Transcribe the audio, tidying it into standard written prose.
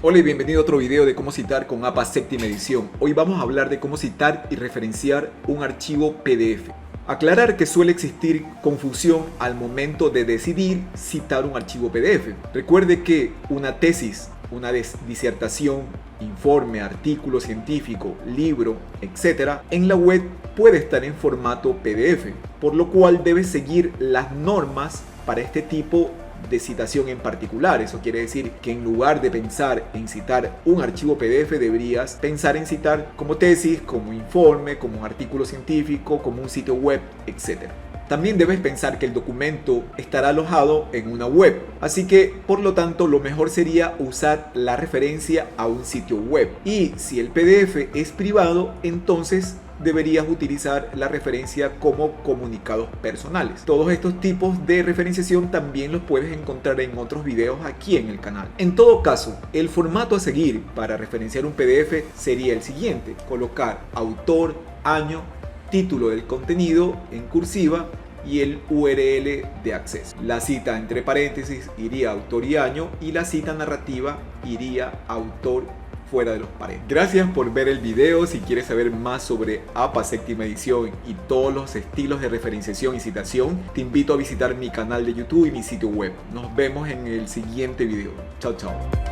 Hola y bienvenido a otro video de cómo citar con APA séptima edición. Hoy vamos a hablar de cómo citar y referenciar un archivo PDF. Aclarar que suele existir confusión al momento de decidir citar un archivo PDF. Recuerde que una tesis, una disertación, informe, artículo científico, libro, etc. en la web puede estar en formato PDF, por lo cual debes seguir las normas para este tipo de citación en particular. Eso quiere decir que en lugar de pensar en citar un archivo PDF, deberías pensar en citar como tesis, como informe, como un artículo científico, como un sitio web, etc. También debes pensar que el documento estará alojado en una web, así que por lo tanto lo mejor sería usar la referencia a un sitio web. Y si el PDF es privado, entonces deberías utilizar la referencia como comunicados personales. Todos estos tipos de referenciación también los puedes encontrar en otros videos aquí en el canal. En todo caso, el formato a seguir para referenciar un PDF sería el siguiente: colocar autor, año, título del contenido en cursiva y el URL de acceso. La cita entre paréntesis iría autor y año, y la cita narrativa iría autor fuera de los paréntesis. Gracias por ver el video. Si quieres saber más sobre APA séptima edición y todos los estilos de referenciación y citación, te invito a visitar mi canal de YouTube y mi sitio web. Nos vemos en el siguiente video. Chao, chao.